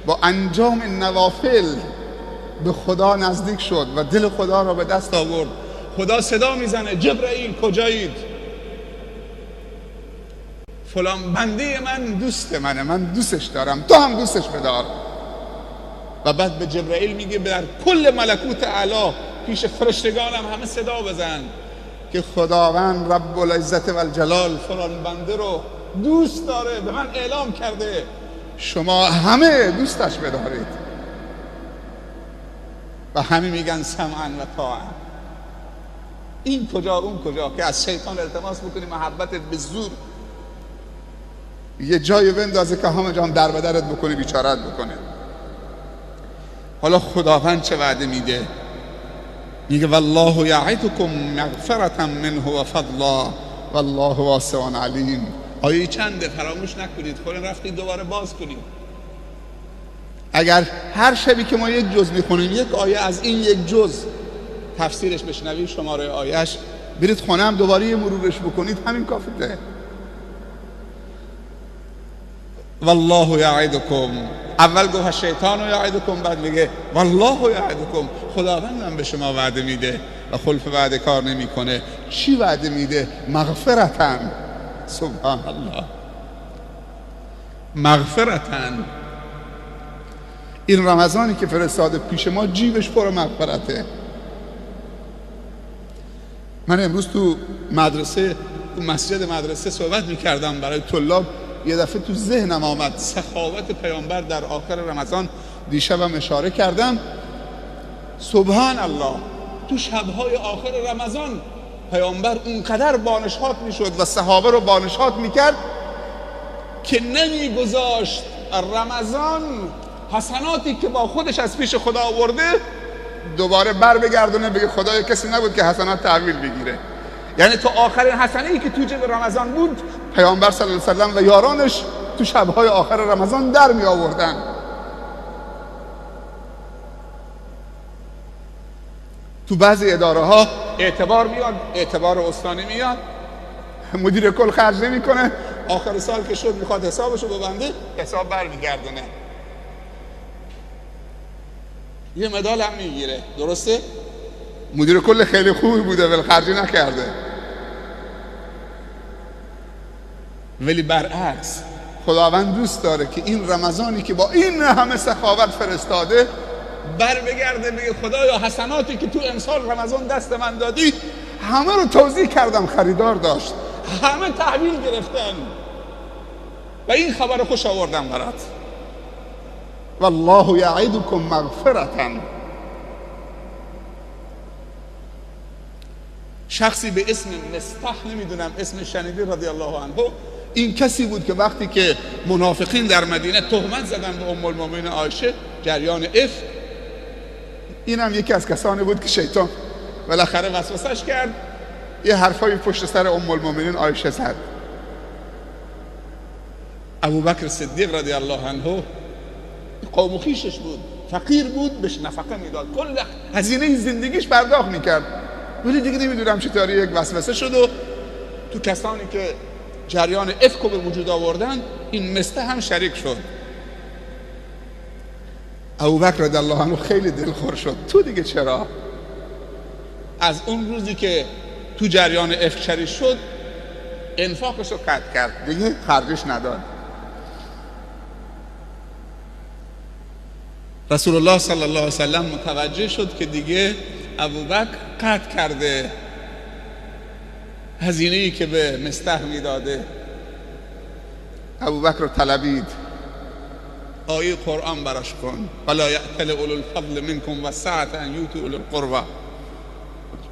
با انجام نوافل به خدا نزدیک شد و دل خدا را به دست آورد. خدا صدا میزنه جبرائیل کجایید؟ فلان بنده من دوست منه، من دوستش دارم، تو هم دوستش بدار. و بعد به جبرائیل میگه در کل ملکوت اعلی پیش فرشتگانم همه صدا بزن که خداوند رب العزت و الجلال فلان بنده رو دوست داره، به من اعلام کرده شما همه دوستش بدارید. و همه میگن سمعا و طاعا. این کجا اون کجا که از شیطان التماس بکنی محبتت به زور یه جایی بندازه که همه جان در بدرت بکنه، بیچارت بکنه. حالا خداوند چه وعده میده؟ میگه والله یعدکم مغفرة منه و فضلا والله واسع علیم. آیه چنده؟ فراموش نکنید، خودتون رفتید دوباره باز کنید. اگر هر شبی که ما یک جز میخونیم یک آیه از این یک جز تفسیرش بشنوید، شماره آیهش برید خونه هم دوباره یه مرورش بکنید، همین کافیه. والله یعدکم، اول گفت شیطان یعدکم، بعد میگه والله یعدکم، خداوندم به شما وعده میده و خلف وعده کار نمیکنه. چی وعده میده؟ مغفرتن. سبحان الله، مغفرتن. این رمضانی که فرستاده پیش ما جیبش پر مغفرته. من امروز تو مدرسه، تو مسجد مدرسه صحبت میکردم برای طلاب، یه دفعه تو ذهنم آمد سخاوت پیامبر در آخر رمضان. دیشبم اشاره کردم. سبحان الله، تو شبهای آخر رمضان پیامبر اونقدر بانشات میشد و صحابه رو بانشات میکرد که نمیگذاشت رمضان حسناتی که با خودش از پیش خدا آورده دوباره بر بگردونه بگه خدای کسی نبود که حسنات تحویل بگیره. یعنی تو آخرین حسنه ای که تو جیب رمضان بود پیامبر صلی الله علیه و سلم و یارانش تو شبهای آخر رمضان در می آوردن. تو بعضی اداره ها اعتبار میاد، اعتبار استانی میاد، مدیر کل خرج نمیکنه، آخر سال که شد میخواد حسابشو ببنده، حساب برمیگردونه، یه مدال هم میگیره. درسته؟ مدیر کل خیلی خوبی بوده ولی خرجی نکرده. ولی برعکس خداوند دوست داره که این رمضانی که با این همه سخاوت فرستاده بر بگرده بگه خدایا حسناتی که تو امسال رمضان دست من دادی همه رو توزیع کردم، خریدار داشت، همه تحویل گرفتن و این خبر خوش آوردم برات. والله یعدکم مغفرة. شخصی به اسم مستح، نمیدونم اسم شنیدی، رضی الله عنه، این کسی بود که وقتی که منافقین در مدینه تهمت زدن به ام المؤمنین عایشه جریان افک، اینم یکی از کسانی بود که شیطان بالاخره وسوسش کرد، یه حرفایی پشت سر ام المؤمنین عایشه زد. ابوبکر صدیق رضی الله عنه قوم و خویشش بود، فقیر بود، بهش نفقه میداد، کل هزینه زندگیش پرداخت میکرد، ولی دیگه نمیدونم چطوری یک وسوسه شد و تو کسانی که جریان افک به وجود آوردن این مسته هم شریک شد. ابوبکر رضی الله عنه خیلی دلخور شد. تو دیگه چرا؟ از اون روزی که تو جریان افک شریک شد انفاقش رو قطع کرد، دیگه خرجش نداد. رسول الله صلی الله علیه و سلم متوجه شد که دیگه ابوبکر قطع کرده هزینه‌ای که به مستح میداده. ابوبکر رو طلبید، آیه قرآن براش کن، ولا یأتل اولو الفضل منکم والسعة ان یؤتوا اولی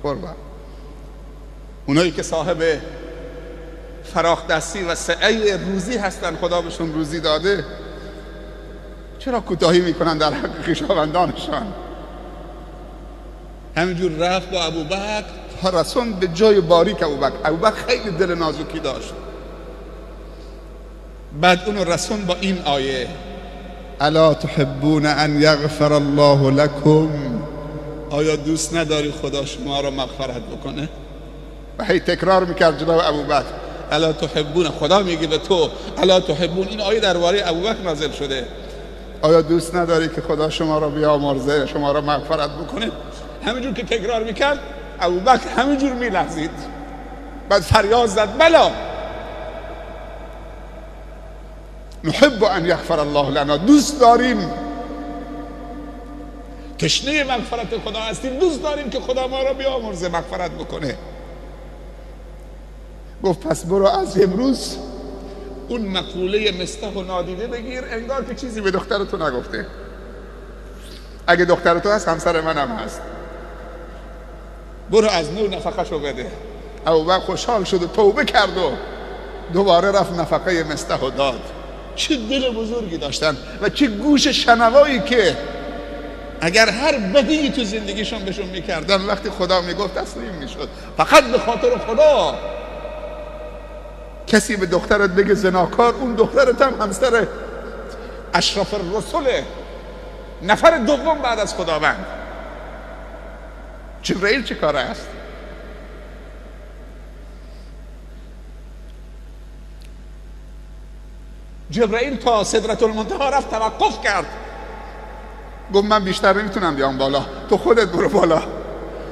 القربى. اونایی که صاحب فراخ دستی و سعه روزی هستن، خدا بهشون روزی داده، چرا کوتاهی میکنن در حق خویشاوندانشان؟ همینجور رفت با ابوبکر تا رسون به جای باریک. ابوبکر خیلی دل نازکی داشت. بعد اونو رسون با این آیه الا تحبون ان یغفر الله لکم، آیا دوست نداری خدا شما را مغفرت بکنه؟ و هی تکرار میکرد جلو ابوبکر الا تحبون، خدا میگه به تو الا تحبون. این آیه درباره ابوبکر نازل شده. آیا دوست نداری که خدا شما را بیامرزه، شما را مغفرت بکنه؟ همینجور که تکرار میکرد ابوبکر همینجور میلرزید، بعد فریاد زد بلا نحب ان یغفر الله لنا، دوست داریم، تشنه مغفرت خدا هستیم، دوست داریم که خدا ما را بیامرزه، مغفرت بکنه. گفت پس برو از امروز اون مقوله مستح و نادیده بگیر، انگار که چیزی به دخترتو نگفته. اگه دخترتو هست همسر منم هست، برو از نور نفقهشو بده. ابوبکر خوشحال شد و توبه کرد و دوباره رفت نفقه مستح و داد. چه دل بزرگی داشتن و چه گوش شنوایی که اگر هر بدی تو زندگیشون بهشون میکردن وقتی خدا میگفت تسلیم میشد. فقط به خاطر خدا. کسی به دخترت بگه زناکار، اون دخترت هم همسر اشرف الرسل، نفر دوم بعد از خداوند. جبرئیل چه کاره است؟ جبرئیل تا سدرة المنتهی رفت، توقف کرد، گفت من بیشتر نمیتونم بیام بالا، تو خودت برو بالا.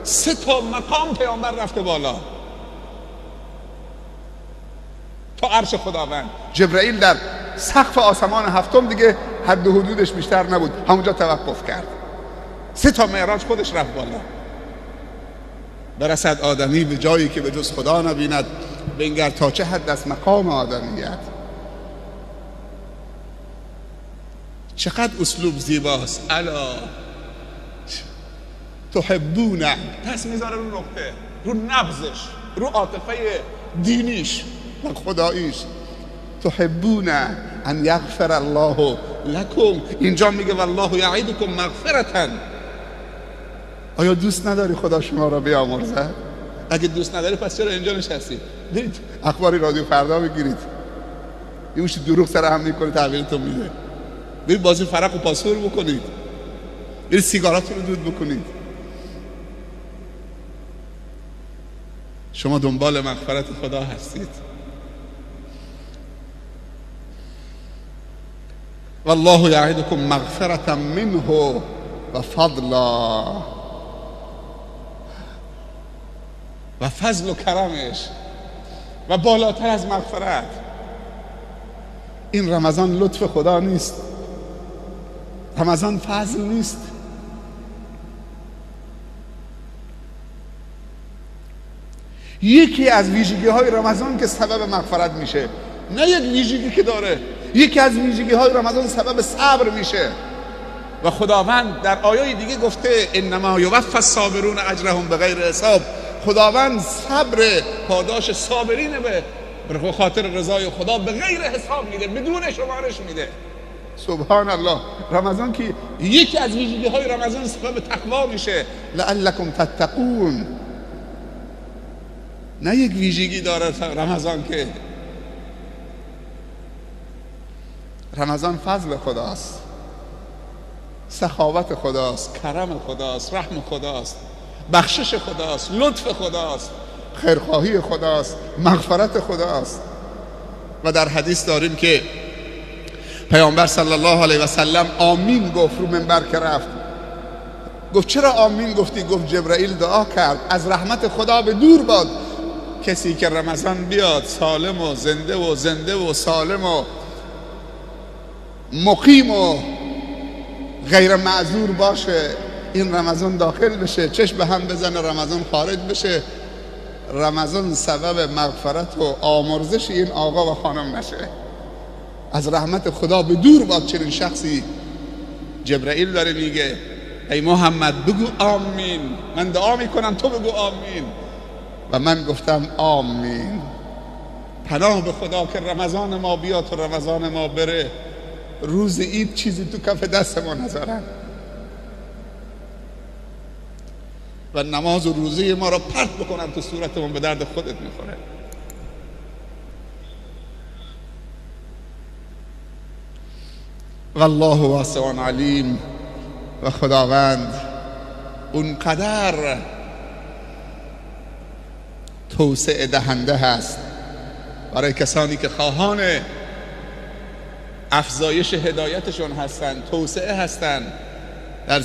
3 مقام پیامبر رفته بالا تا عرش خداوند. جبرئیل در سقف آسمان 7 دیگه حد و حدودش بیشتر نبود، همونجا توقف کرد. 3 معراج خودش رفت بالا. برسد آدمی به جایی که به جز خدا نبیند، بنگر تا چه حد از مقام آدمیت. چقدر اسلوب زیباست. الا تحبونه، پس میذاره رو نقطه، رو نبضش، رو عاطفه دینیش و خداییش. تحبونه ان یغفر الله لکم، اینجا میگه والله یعیدکم مغفرة. آیا دوست نداری خدا شما را بیامرزد؟ اگه دوست نداری پس چرا اینجا نشستی؟ برید اخباری رادیو فردا بگیرید، یه مشت دروغ سر هم میکنه تحویلتون میده. برید بازی فرق و پاسور بکنید، برید سیگاراتون رو دود بکنید. شما دنبال مغفرت خدا هستید. والله یعیدکم مغفرة منه و فضلا، و فضل و کرمش و بالاتر از مغفرت. این رمضان لطف خدا نیست، رمضان فضل نیست. یکی از ویژگی های رمضان که سبب مغفرت میشه، نه یک ویژگی که داره، یکی از ویژگی های رمضان سبب صبر میشه. و خداوند در آیه دیگه گفته انما یوفی الصابرون اجرهم بغیر حساب. خداوند صبر پاداش صابرین به خاطر رضای خدا به غیر حساب میده، بدون شمارش میده. سبحان الله. رمضان که یکی از ویژگی های رمضان سبب تقوا میشه، لعلکم تتقون. نه یک ویژگی داره رمضان که رمضان فضل خداست، سخاوت خداست، کرم خداست، رحم خداست، بخشش خداست، لطف خداست، خیرخواهی خداست، مغفرت خداست. و در حدیث داریم که پیامبر صلی الله علیه و سلم آمین گفت رو منبر که رفت. گفت چرا آمین گفتی؟ گفت جبرئیل دعا کرد از رحمت خدا به دور باد کسی که رمضان بیاد سالم و زنده و سالم و مقیم و غیر معذور باشه، این رمضان داخل بشه، چشم به هم بزنه، رمضان خارج بشه، رمضان سبب مغفرت و آمرزش این آقا و خانم نشه. از رحمت خدا به دور باد چنین شخصی. جبرئیل داره میگه ای محمد بگو آمین، من دعا میکنم تو بگو آمین. و من گفتم آمین. پناه به خدا که رمضان ما بیاد و رمضان ما بره، روز عید چیزی تو کف دست ما نذارن و نماز و روزه ما را پرت بکنن تو صورتمون، به درد خودت میخوره. والله واسع علیم. و خداوند اونقدر توسعه دهنده هست برای کسانی که خواهان افزایش هدایتشون هستن، توسعه هستن در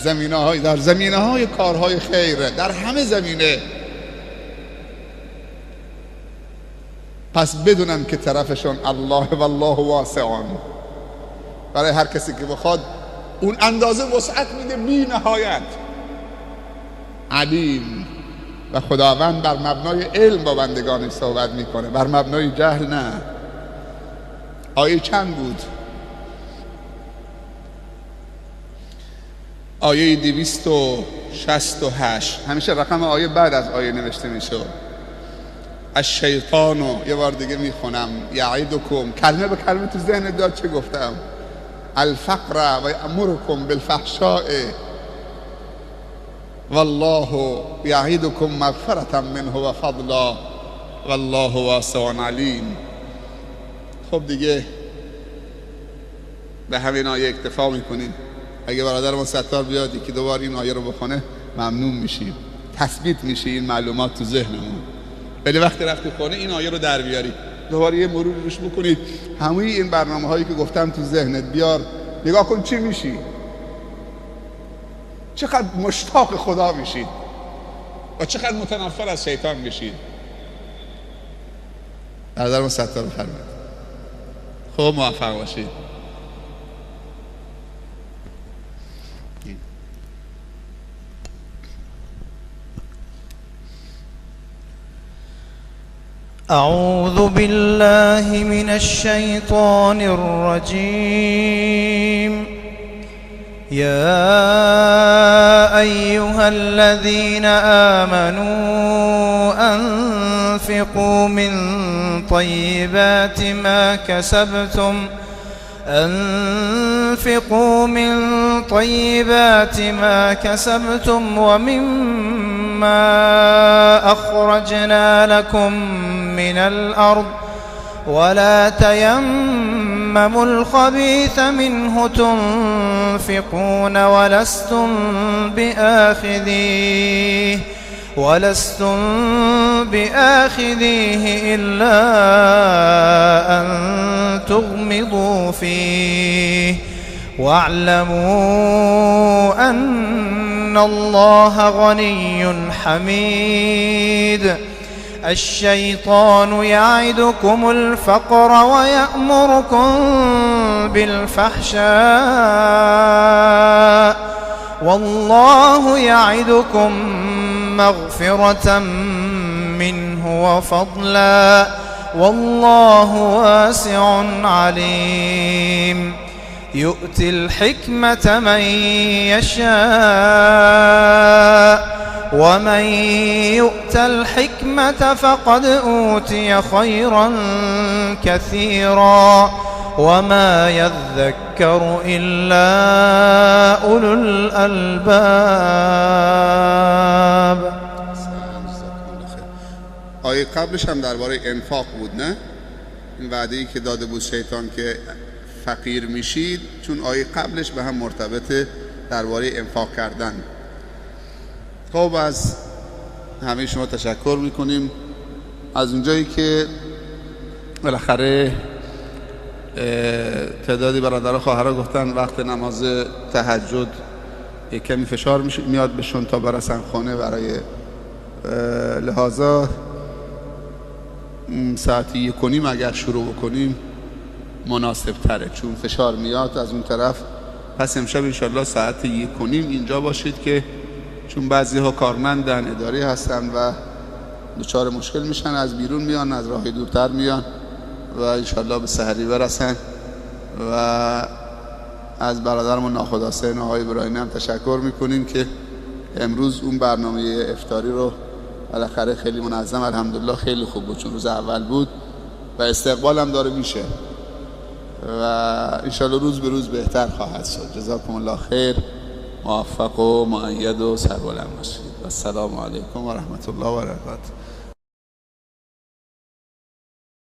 زمینه های کارهای خیر، در همه زمینه. پس بدونن که طرفشون الله والله واسعان. برای هر کسی که بخواد اون اندازه وسعت میده بی نهایت. علیم. و خداوند بر مبنای علم با بندگانش صحبت میکنه، بر مبنای جهل نه. آیه چند بود؟ آیه 268. همیشه رقم آیه بعد از آیه نوشته میشه. الشیطانو، یه بار دیگه میخونم، یعیدکم، کلمه به کلمه تو ذهن دار چه گفتم؟ الفقر و یأمرکم بالفحشاء والله یعیدکم مغفرة منه و فضلا والله واسع علیم. خب دیگه به همین آیه اکتفا میکنیم. اگه برادرمون ستار بیاد که دوباره این آیه رو بخونه ممنون میشیم، تثبیت میشه این معلومات تو ذهنمون. ولی وقتی رفتی خونه این آیه رو در بیاری، دوباره یه مرور روش بکنید، همه این برنامه هایی که گفتم تو ذهنت بیار، نگاه کن چی میشی، چقدر مشتاق خدا میشید و چقدر متنفر از شیطان میشید. برادرمون ستار بفرمایید. خب موفق باشید. أعوذ بالله من الشيطان الرجيم. يا أيها الذين آمنوا أنفقوا من طيبات ما كسبتم ومما أخرجنا لكم من الأرض ولا تيمموا الخبيث منه تنفقون ولستم بآخذيه إلا أن تغمضوا فيه واعلموا أن الله غني حميد. الشيطان يعدكم الفقر ويأمركم بالفحشاء والله يعدكم مغفرة منه وفضلا والله واسع عليم. يؤتي الحكمة من يشاء ومن يؤت الحكمة فقد أوتي خيرا كثيرا وما يذكر إلا أولو الألباب. آیه قبلش هم درباره انفاق بود، نه؟ این وعده‌ای که داده بود شیطان که فقیر میشید، چون آیه قبلش به هم مرتبطه درباره انفاق کردن. خب از همه شما تشکر میکنیم. از اونجایی که بالاخره تعدادی برادرها خواهرها گفتن وقت نماز تهجد یک کمی فشار میاد بهشون تا برسن خانه، برای لحاظا ساعت 1:30 اگر شروع بکنیم مناسب تره، چون فشار میاد از اون طرف. پس امشب انشالله ساعت 1:30 اینجا باشید، که چون بعضی ها کارمندن، اداری هستن و دچار مشکل میشن، از بیرون میان، از راه دورتر میان و انشالله به سحری برسن. و از برادرمون ناخداسین آقای ابراهیمی هم تشکر میکنیم که امروز اون برنامه افطاری رو بالاخره خیلی منظم، الحمدلله خیلی خوب بود، چون روز اول بود و استقبال هم داره میشه و انشالله روز به روز بهتر خواهد شد. جزاکم الله خیر، موفق و مؤید و سربلند باشید. و السلام علیکم و رحمت الله و برکاته.